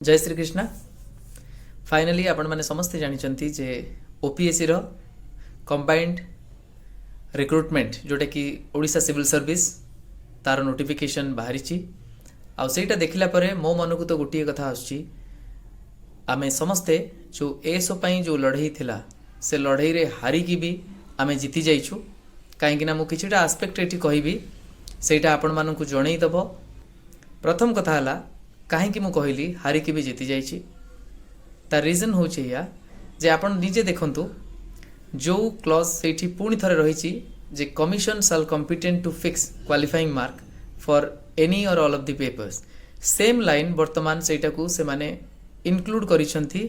जय श्री कृष्णा। फाइनाली आपण मैंने समस्ते जानते जे ओपीएससी रो कंबाइंड रिक्रुटमेंट जोटा कि ओडिशा सिविल सर्विस तार नोटिफिकेशन बाहरी आईटा देखला परे मो मन को तो गोटे कथा आसुची आमे समस्ते जो एसओ पई जो लड़ाई थिला से लड़ाई रे हारिकी भी आमे जीति जाइछु कहीं मु किछिटा आस्पेक्ट एटी कहबी सेटा आपण मानकु जणई दबो। प्रथम कथा हला कहीं मु कहली हारिकी भी जीति जाइछि तार रीजन होचे या जे आपण निजे देखंतु जो क्लॉज सेठी पुणी थरे रहिछि जे commission shall competent to fix qualifying mark for any or all of the papers same line वर्तमान सेटा को से माने इनक्लूड करिसंथि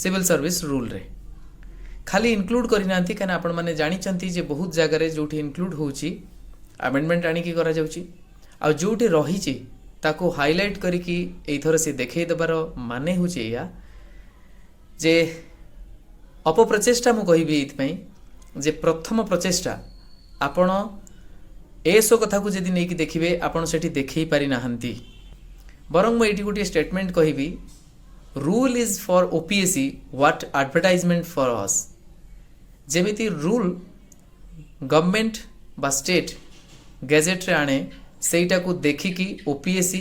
सिविल सर्विस रूल रे खाली इनक्लूड करिनांती कना आपण माने जानिचंती जे बहुत जगह रे जोठी इनक्लूड होउछि अमेंडमेंट आनी की करा जाउछि आ जोठी रहिछि ताको हाइलाइट करिकी एथर से देखै दबार माने होछि या जे अपप्रचेष्टा मु कहबी एथपई जे प्रथम प्रचेष्टा आपण एसो कथा को जदि नहीं कि देखिबे आपण सेठी देखै पारि नाहंती बरंग मु एठी गोटे स्टेटमेंट कहबी rule is for OPSC what advertisement for us जेमिति रूल गवर्नमेंट बा स्टेट गैजेट रे आने सेटा को देखिकी ओपीएससी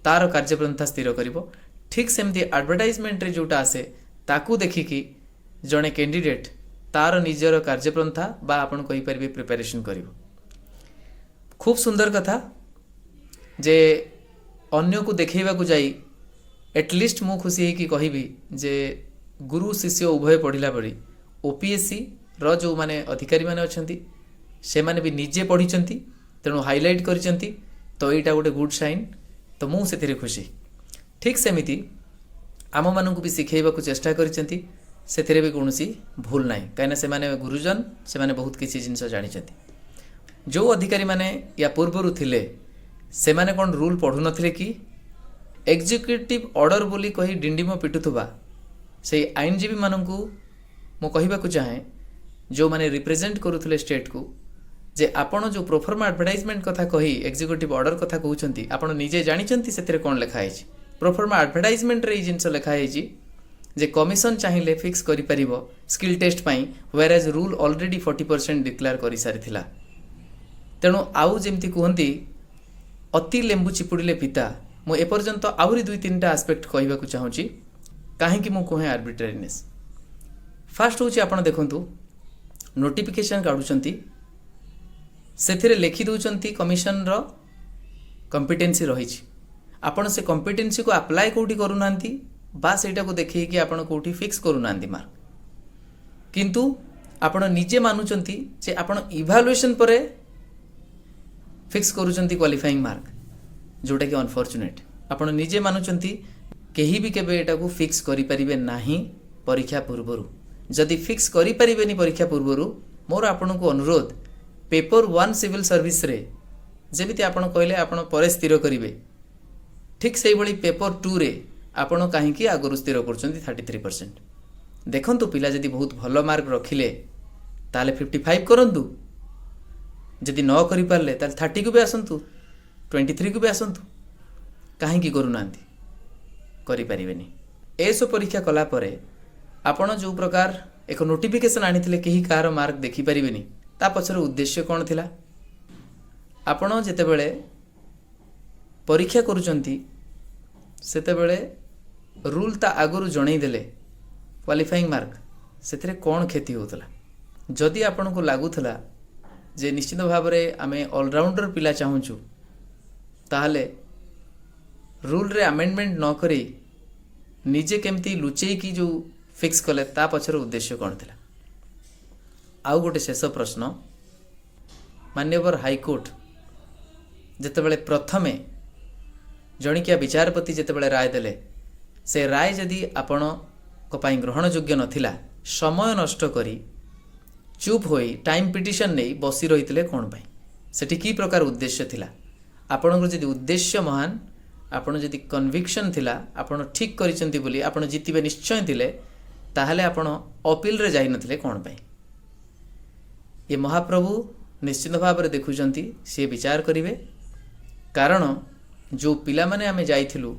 तार कार्यपंथा स्थिर करिवो ठीक सेमती एडवर्टाइजमेंट रे जोटा आसे ताकू देखिकी जड़े कैंडिडेट तार निजर कार्यपंथा बा आपण कहि परिबे प्रिपरेशन करिवो। खूब सुंदर कथा जे अन्य को देखैबा को जाई एटलिस्ट मु खुशी है कि कहबी जे गुरु शिष्य उभय पढ़िला बड़ी ओपीएससी रो जो माने अधिकारी माने अछंती से माने भी निजे पढ़िचंती तेणु हाइलाइट करिचंती तो एटा गोटे गुड साइन तो मु सेथिरे खुशी। ठीक सेमिति आम मानकु भी सिखेबा को चेष्टा करिचंती सेथिरे भी कोनोसी भूल नाही कायना से माने गुरुजन से माने बहुत किछि जिंस जानिचंती जो अधिकारी माने या पूर्वरु थिले से माने कोन रूल पढु नथिले कि एग्जीक्यूटिव ऑर्डर बोली कही डिंडिम पिटुथुबा से आईनजीवी मानकु मु कहबाकू चाहे जो माने रिप्रेजेंट करुथले स्टेट को जे आपण जो प्रोफर्मा एडवर्टाइजमेंट कथा कही एग्जीक्यूटिव ऑर्डर कथा कहउछंती आपण निजे जानिचंती सेतिरे कोन लेखा हैछि प्रोफर्मा एडवर्टाइजमेंट रे जिंस लेखा हैछि जे कमिशन चाहिले फिक्स करि परिबो स्किल टेस्ट पई whereas rule already 40% declare करि सारिथिला तेणु आउ जेमती कहंती अति लेंबू चिपुड़िले पिता मु एपर्यंत आउरी दुई तीन टा एस्पेक्ट कहबाकू चाहूची काहेकि मु कहे आर्बिट्रेरीनेस। फास्ट होची आपण देखंतु नोटिफिकेशन काढुचंती सेथिरे लेखि दउचंती कमिशन रो कॉम्पिटेंसी रहिछि आपण से कॉम्पिटेंसी को अप्लाई कोठी करू नांती बा सेटा को देखि कि आपण कोठी फिक्स करू नांती मार्क किंतु आपण निजे मानुचंती जे आपण इवैल्यूएशन परे फिक्स करूचंती क्वालिफाइंग मार्क जोटा कि अनफॉर्चुनेट आपण निजे मानुचंती केही भी केबे एटा को फिक्स करि परिबे नाही परीक्षा पूर्वरु जदि फिक्स करि परिबेनी परीक्षा पूर्वरु मोर आपण को अनुरोध पेपर 1 सिविल सर्विस रे जेमिति आपण कहले आपण परे स्थिर करिवे ठीक सेही बळी पेपर 2 रे आपण काहे कि आगरु स्थिर करचंती 33% देखंतु पिला जदि बहुत भलो मार्क रखिले ताले 55 करंतु जदि न करि पारले ताले 30 को भी आसंतु 23 को भी आसंतु काहे कि करू नांती करि परिबेनी एसो परीक्षा कला परे आपण जो प्रकार एक नोटिफिकेशन आनिथिले केही कार मार्क देखि परिबेनी ता पछर उद्देश्य कौन थिला आपण जेते बेले परीक्षा करूचंती सेते बेले रूल ता आगरु जणै देले क्वालिफाइंग मार्क सेतरे कौन खेती होतला जदि आपण को लागुथला जे निश्चित भाव रे आमे ऑलराउंडर पिला चाहूचु ताहले रूल रे अमेंडमेंट न करी निजे केमती लुचेई की जो फिक्स कले ता पछर उद्देश्य कौन थिला। आउ गोटे शेष प्रश्न माननीय हाईकोर्ट जितेबाला प्रथमे जणिकिया विचारपति जितेबाला राय देले से राय जदि आपण को ग्रहण योग्य नथिला समय नष्ट करी चुप होई टाइम पिटिशन नहीं बसी रही कौन पाई सेठी की प्रकार उद्देश्य थिला आपणकर जदि उद्देश्य महान आपण जदि कन्विक्शन थिला आपण ठीक करिसेंती बोली आपण जितिबे निश्चय थिले ताहले आपण अपील रे जाई नथिले कौन पाई ये महाप्रभु निश्चित भाव में देखुचंती सी विचार करिवे कारण जो पिला माने आमे जाइथिलु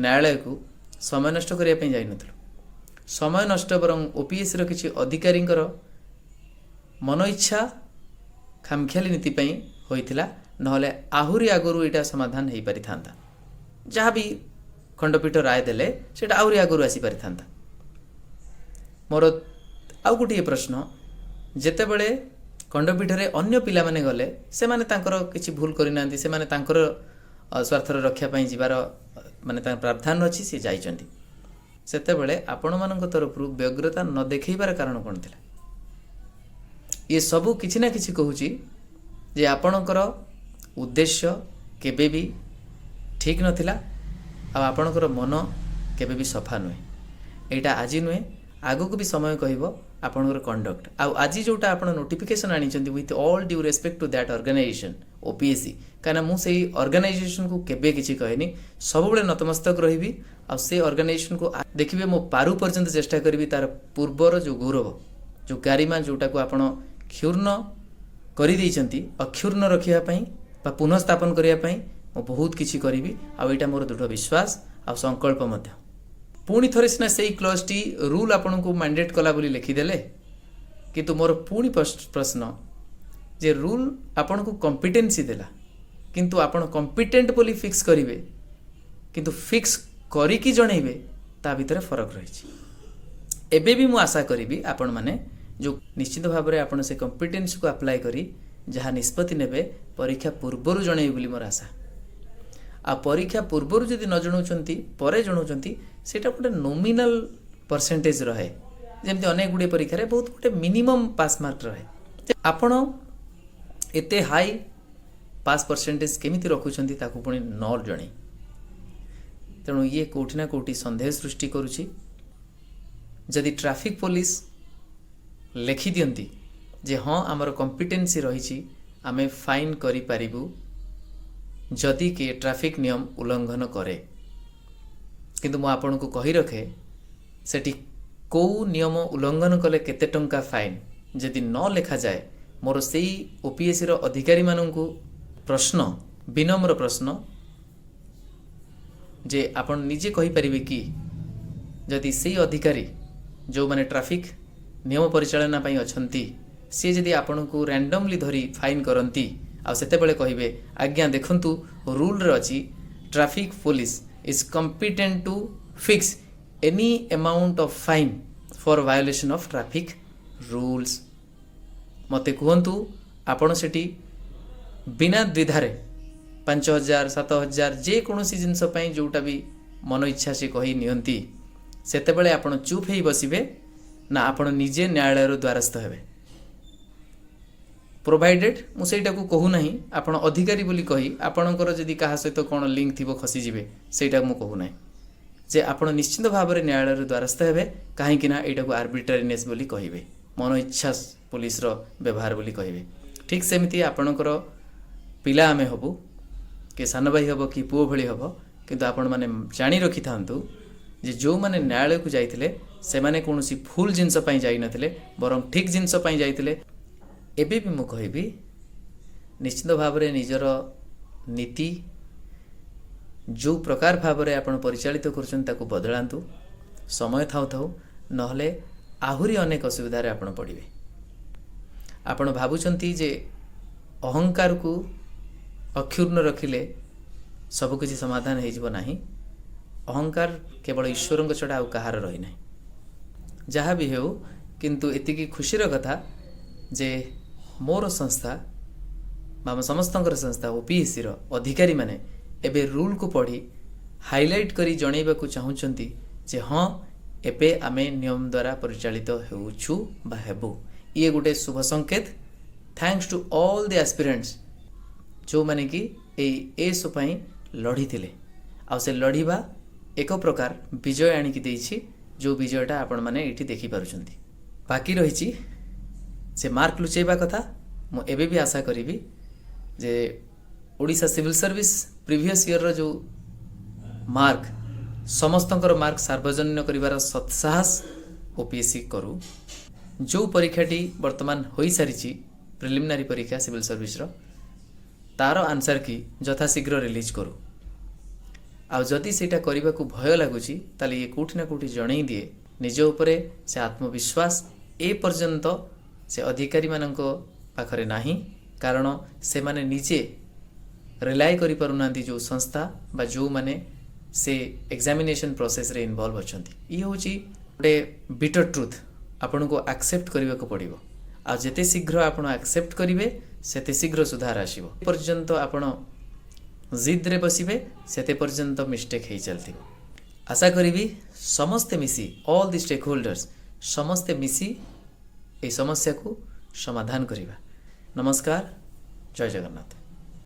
ନ୍ୟାୟାଳୟକୁ ସମୟ ନଷ୍ଟ କରିବା ପାଇଁ ଯାଇନଥିଲୁ। ସମୟ ନଷ୍ଟ ବରଂ ଓପିଏସ୍ସିର କିଛି ଅଧିକାରୀଙ୍କର ମନ ଇଚ୍ଛା ଖାମଖିଆଲି ନୀତି ପାଇଁ ହୋଇଥିଲା, ନହେଲେ ଆହୁରି ଆଗରୁ ଏଇଟା ସମାଧାନ ହୋଇପାରିଥାନ୍ତା। ଯାହା ବି ଖଣ୍ଡପୀଠ ରାୟ ଦେଲେ ସେଇଟା ଆହୁରି ଆଗରୁ ଆସିପାରିଥାନ୍ତା। ମୋର ଆଉ ଗୋଟିଏ ପ୍ରଶ୍ନ, ଯେତେବେଳେ ଖଣ୍ଡପୀଠରେ ଅନ୍ୟ ପିଲାମାନେ ଗଲେ, ସେମାନେ ତାଙ୍କର କିଛି ଭୁଲ କରିନାହାନ୍ତି, ସେମାନେ ତାଙ୍କର ସ୍ୱାର୍ଥର ରକ୍ଷା ପାଇଁ ଯିବାର ମାନେ ତାଙ୍କ ପ୍ରାବଧାନ ଅଛି, ସେ ଯାଇଛନ୍ତି। ସେତେବେଳେ ଆପଣମାନଙ୍କ ତରଫରୁ ବ୍ୟଗ୍ରତା ନ ଦେଖାଇବାର କାରଣ କ'ଣ ଥିଲା? ଇଏ ସବୁ କିଛି ନା କିଛି କହୁଛି ଯେ ଆପଣଙ୍କର ଉଦ୍ଦେଶ୍ୟ କେବେ ବି ଠିକ୍ ନଥିଲା, ଆଉ ଆପଣଙ୍କର ମନ କେବେ ବି ସଫା ନୁହେଁ। ଏଇଟା ଆଜି ନୁହେଁ, ଆଗକୁ ବି ସମୟ କହିବ ଆପଣଙ୍କର କଣ୍ଡକ୍ଟ। ଆଉ ଆଜି ଯେଉଁଟା ଆପଣ ନୋଟିଫିକେସନ୍ ଆଣିଛନ୍ତି with all due respect to that organisation OPSC, କାହିଁକିନା ମୁଁ ସେଇ ଅର୍ଗାନାଇଜେସନ୍କୁ କେବେ କିଛି କହେନି, ସବୁବେଳେ ନତମସ୍ତକ ରହିବି। ଆଉ ସେ ଅର୍ଗାନାଇଜେସନ୍କୁ ଦେଖିବେ ମୁଁ ପାରୁ ପର୍ଯ୍ୟନ୍ତ ଚେଷ୍ଟା କରିବି ତାର ପୂର୍ବର ଯେଉଁ ଗୌରବ, ଯେଉଁ ଗାରିମା, ଯେଉଁଟାକୁ ଆପଣ କ୍ଷୁର୍ଣ୍ଣ କରିଦେଇଛନ୍ତି, ଅକ୍ଷୁର୍ଣ୍ଣ ରଖିବା ପାଇଁ ବା ପୁନଃସ୍ଥାପନ କରିବା ପାଇଁ ମୁଁ ବହୁତ କିଛି କରିବି। ଆଉ ଏଇଟା ମୋର ଦୃଢ଼ ବିଶ୍ୱାସ ଆଉ ସଂକଳ୍ପ ମଧ୍ୟ। ପୁଣି ଥରେ ସିନା ସେଇ କ୍ଲଜ୍ଟି ରୁଲ୍ ଆପଣଙ୍କୁ ମ୍ୟାଣ୍ଡେଟ୍ କଲା ବୋଲି ଲେଖିଦେଲେ, କିନ୍ତୁ ମୋର ପୁଣି ପ୍ରଶ୍ନ ଯେ ରୁଲ୍ ଆପଣଙ୍କୁ କମ୍ପିଟେନ୍ସି ଦେଲା, କିନ୍ତୁ ଆପଣ କମ୍ପିଟେଣ୍ଟ ବୋଲି ଫିକ୍ସ କରିବେ, କିନ୍ତୁ ଫିକ୍ସ କରିକି ଜଣେଇବେ, ତା ଭିତରେ ଫରକ ରହିଛି। ଏବେ ବି ମୁଁ ଆଶା କରିବି ଆପଣମାନେ ଯେଉଁ ନିଶ୍ଚିତ ଭାବରେ ଆପଣ ସେ କମ୍ପିଟେନ୍ସକୁ ଆପ୍ଲାଏ କରି ଯାହା ନିଷ୍ପତ୍ତି ନେବେ ପରୀକ୍ଷା ପୂର୍ବରୁ ଜଣେଇବେ ବୋଲି ମୋର ଆଶା। ଆଉ ପରୀକ୍ଷା ପୂର୍ବରୁ ଯଦି ନ ଜଣାଉଛନ୍ତି, ପରେ ଜଣାଉଛନ୍ତି, ସେଇଟା ଗୋଟେ ନୋମିନାଲ୍ ପରସେଣ୍ଟେଜ୍ ରହେ। ଯେମିତି ଅନେକ ଗୁଡ଼ିଏ ପରୀକ୍ଷାରେ ବହୁତ ଗୋଟେ ମିନିମମ୍ ପାସ୍ ମାର୍କ ରହେ। ଆପଣ ଏତେ ହାଇ ପାସ୍ ପରସେଣ୍ଟେଜ୍ କେମିତି ରଖୁଛନ୍ତି ତାକୁ ପୁଣି ନ ଜଣେଇ। ତେଣୁ ଇଏ କେଉଁଠି ନା କେଉଁଠି ସନ୍ଦେହ ସୃଷ୍ଟି କରୁଛି। ଯଦି ଟ୍ରାଫିକ୍ ପୋଲିସ ଲେଖିଦିଅନ୍ତି ଯେ ହଁ ଆମର କମ୍ପିଟେନ୍ସି ରହିଛି, ଆମେ ଫାଇନ୍ କରିପାରିବୁ ଯଦି କିଏ ଟ୍ରାଫିକ୍ ନିୟମ ଉଲ୍ଲଙ୍ଘନ କରେ, କିନ୍ତୁ ମୁଁ ଆପଣଙ୍କୁ କହି ରଖେ ସେଠି କେଉଁ ନିୟମ ଉଲ୍ଲଙ୍ଘନ କଲେ କେତେ ଟଙ୍କା ଫାଇନ୍ ଯଦି ନ ଲେଖାଯାଏ, ମୋର ସେଇ ଓପିଏସ୍ସିର ଅଧିକାରୀମାନଙ୍କୁ ପ୍ରଶ୍ନ, ବିନମ୍ର ପ୍ରଶ୍ନ ଯେ ଆପଣ ନିଜେ କହିପାରିବେ କି ଯଦି ସେଇ ଅଧିକାରୀ ଯେଉଁମାନେ ଟ୍ରାଫିକ୍ ନିୟମ ପରିଚାଳନା ପାଇଁ ଅଛନ୍ତି, ସିଏ ଯଦି ଆପଣଙ୍କୁ ରାଣ୍ଡମଲି ଧରି ଫାଇନ୍ କରନ୍ତି, ଆଉ ସେତେବେଳେ କହିବେ ଆଜ୍ଞା ଦେଖନ୍ତୁ ରୁଲ୍ରେ ଅଛି traffic police is competent to fix any amount of fine for violation of traffic rules, ମୋତେ କୁହନ୍ତୁ ଆପଣ ସେଠି ବିନା ଦ୍ୱିଧାରେ 5,000 7,000 ଯେକୌଣସି ଜିନିଷ ପାଇଁ ଯେଉଁଟା ବି ମନ ଇଚ୍ଛା ସେ କହି ନିଅନ୍ତି, ସେତେବେଳେ ଆପଣ ଚୁପ୍ ହେଇ ବସିବେ ନା ଆପଣ ନିଜେ ନ୍ୟାୟାଳୟର ଦ୍ୱାରସ୍ଥ ହେବେ? ପ୍ରୋଭାଇଡେଡ୍ ମୁଁ ସେଇଟାକୁ କହୁନାହିଁ ଆପଣ ଅଧିକାରୀ ବୋଲି କହି ଆପଣଙ୍କର ଯଦି କାହା ସହିତ କ'ଣ ଲିଙ୍କ ଥିବ ଖସିଯିବେ, ସେଇଟା ମୁଁ କହୁନାହିଁ। ଯେ ଆପଣ ନିଶ୍ଚିତ ଭାବରେ ନ୍ୟାୟାଳୟର ଦ୍ୱାରସ୍ଥ ହେବେ, କାହିଁକି ନା ଏଇଟାକୁ ଆର୍ବିଟ୍ରାରିନେସ୍ ବୋଲି କହିବେ, ମନ ଇଚ୍ଛା ପୋଲିସର ବ୍ୟବହାର ବୋଲି କହିବେ। ଠିକ୍ ସେମିତି ଆପଣଙ୍କର ପିଲା ଆମେ ହେବୁ, କି ସାନ ଭାଇ ହେବ କି ପୁଅ ଭଳି ହେବ, କିନ୍ତୁ ଆପଣମାନେ ଜାଣି ରଖିଥାନ୍ତୁ ଯେ ଯେଉଁମାନେ ନ୍ୟାୟାଳୟକୁ ଯାଇଥିଲେ ସେମାନେ କୌଣସି ଭୁଲ ଜିନିଷ ପାଇଁ ଯାଇନଥିଲେ, ବରଂ ଠିକ୍ ଜିନିଷ ପାଇଁ ଯାଇଥିଲେ। ଏବେ ବି ମୁଁ କହିବି ନିଶ୍ଚିତ ଭାବରେ ନିଜର ନୀତି ଯେଉଁ ପ୍ରକାର ଭାବରେ ଆପଣ ପରିଚାଳିତ କରୁଛନ୍ତି ତାକୁ ବଦଳାନ୍ତୁ, ସମୟ ଥାଉ ଥାଉ, ନହେଲେ ଆହୁରି ଅନେକ ଅସୁବିଧାରେ ଆପଣ ପଡ଼ିବେ। ଆପଣ ଭାବୁଛନ୍ତି ଯେ ଅହଙ୍କାରକୁ ଅକ୍ଷୁର୍ଣ୍ଣ ରଖିଲେ ସବୁକିଛି ସମାଧାନ ହୋଇଯିବ ନାହିଁ। ଅହଙ୍କାର କେବଳ ଈଶ୍ୱରଙ୍କ ଛଡ଼ା ଆଉ କାହାର ରହିନାହିଁ। ଯାହା ବି ହେଉ, କିନ୍ତୁ ଏତିକି ଖୁସିର କଥା ଯେ ମୋର ସଂସ୍ଥା ବା ସମସ୍ତଙ୍କର ସଂସ୍ଥା ଓପିଏସ୍ସିର ଅଧିକାରୀମାନେ ଏବେ ରୁଲ୍କୁ ପଢ଼ି ହାଇଲାଇଟ୍ କରି ଜଣାଇବାକୁ ଚାହୁଁଛନ୍ତି ଯେ ହଁ ଏବେ ଆମେ ନିୟମ ଦ୍ୱାରା ପରିଚାଳିତ ହେଉଛୁ ବା ହେବୁ। ଇଏ ଗୋଟେ ଶୁଭ ସଂକେତ। ଥ୍ୟାଙ୍କସ୍ ଟୁ ଅଲ୍ ଦି ଆସ୍ପିରାଣ୍ଟସ୍ ଯେଉଁମାନେ କି ଏଇ ଏସ୍ ପାଇଁ ଲଢ଼ିଥିଲେ, ଆଉ ସେ ଲଢ଼ିବା ଏକ ପ୍ରକାର ବିଜୟ ଆଣିକି ଦେଇଛି, ଯେଉଁ ବିଜୟଟା ଆପଣମାନେ ଏଇଠି ଦେଖିପାରୁଛନ୍ତି। ବାକି ରହିଛି ସେ ମାର୍କ ଲୁଚାଇବା କଥା। ମୁଁ ଏବେ ବି ଆଶା କରିବି ଯେ ଓଡ଼ିଶା ସିଭିଲ୍ ସର୍ଭିସ୍ ପ୍ରିଭିୟସ୍ ଇୟର୍ର ଯେଉଁ ମାର୍କ, ସମସ୍ତଙ୍କର ମାର୍କ ସାର୍ବଜନୀନ କରିବାର ସତ୍ସାହସ ଓପିଏସ୍ସି କରୁ। ଯେଉଁ ପରୀକ୍ଷାଟି ବର୍ତ୍ତମାନ ହୋଇସାରିଛି ପ୍ରିଲିମିନାରୀ ପରୀକ୍ଷା ସିଭିଲ୍ ସର୍ଭିସର, ତାର ଆନ୍ସର୍ କି ଯଥାଶୀଘ୍ର ରିଲିଜ୍ କରୁ। आदि से करने को भय लगुच ताले ये कौटि ना कौटि जन दिए निज उपरे से आत्मविश्वास ए पर्यंत से अधिकारी मानक पाखरे नाही कारण से माने निजे रिलाय करि पारुनांती जो संस्था बा जो माने से एग्जामिनेशन प्रोसेस रे इन्वॉल्व अछंती ये होची गोटे बिटर ट्रुथ आपन को एक्सेप्ट करबा को पड़िबो आ जेते शीघ्र आपन एक्सेप्ट करिवे सेते शीघ्र सुधार आसीबो पर्यंत आपन जिद रे बसिबे सेते पर्यंत मिस्टेक हेई चलती आशा करी समस्ते मिसी ऑल द स्टेक होल्डर्स समस्ते मिसी ए समस्या को समाधान करिबा। नमस्कार, जय जगन्नाथ।